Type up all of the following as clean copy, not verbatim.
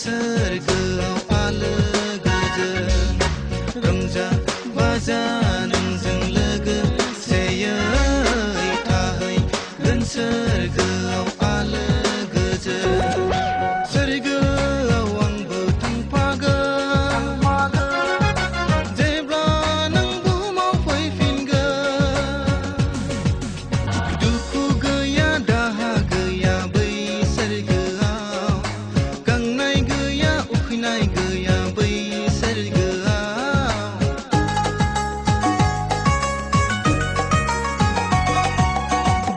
सोरगोआव आलो गोजोन रंजा बाजा नोंजों लोगोसेयै थाहैगोन सोरगोआव आलो गोजोन सोरगोआव आंबो थांफागोन जेब्ला नों बुहुमाव फैफिनगोन दुखु गैया दाहा गैया बै सोरगोआव गांनाय गैया उखैनाय गैया बै सोरगोआव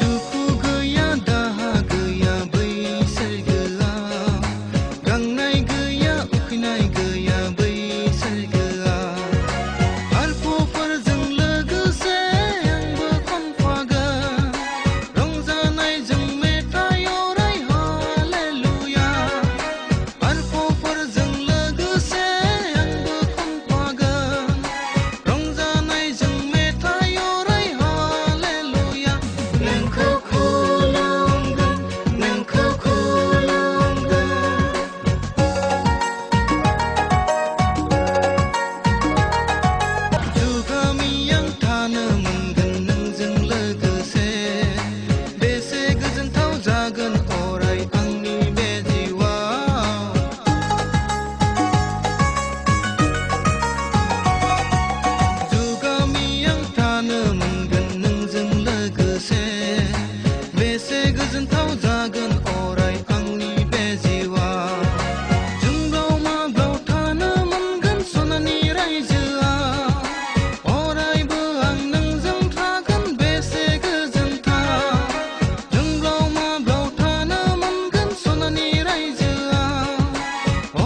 दुखु गैया दाहा गैया बै सोरगोआव गांनाय गैया उखैनाय गैया बै सोरगोआव हारफोरजों लोगोसे आंबो खनफागोन रंजानायजों मेथाइ अराय हालेलुया हारफोरजों लोगोसे आंबो खनफागोन रंजानायजों मेथाइ अराय हालेलुया नोंखौ खुलुमगोन नोंखौ खुलुमगोन जुगामि आं थानो मोनगोन नोंजों लोगोसे बेसे गोजोनथाव जागोन अराय आंनि बे जिउआव जुगामि आं थानो मोनगोन नोंजों लोगोसे बेसे गोजोनथाव जागोन अराय आंनि बे जिउआव जोंब्लाव माब्लाव थानो मोनगोन सनानि रायजोआव अरायबो आं नोंजों थागोन बेसे गोजोनथाव जोंब्लाव माब्लाव थानो मोनगोन सनानि रायजोआव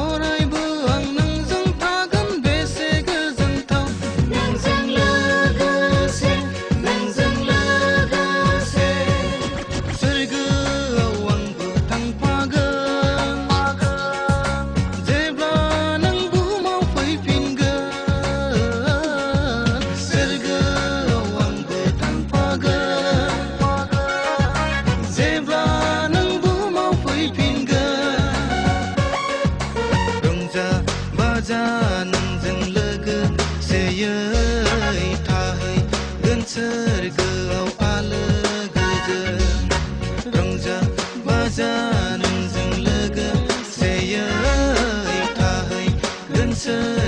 अरायबो आं नोंजों थागोन बेसे गोजोनथाव नोंजों लोगोसे सोरगोआव आंबो थांफागोन जेब्ला नों बुहुमाव फैफिनगोन सोरगोआव आंबो थांफागोन जेब्ला नों बुहुमाव फैफिनगोन रंजा बाजा नोंजों लोगोसेयै थाहैगोन सोरगोआव आलो गोजोन रंजा बाजा नोंजों लोगोसेयै थाहैगोन सोरगोआव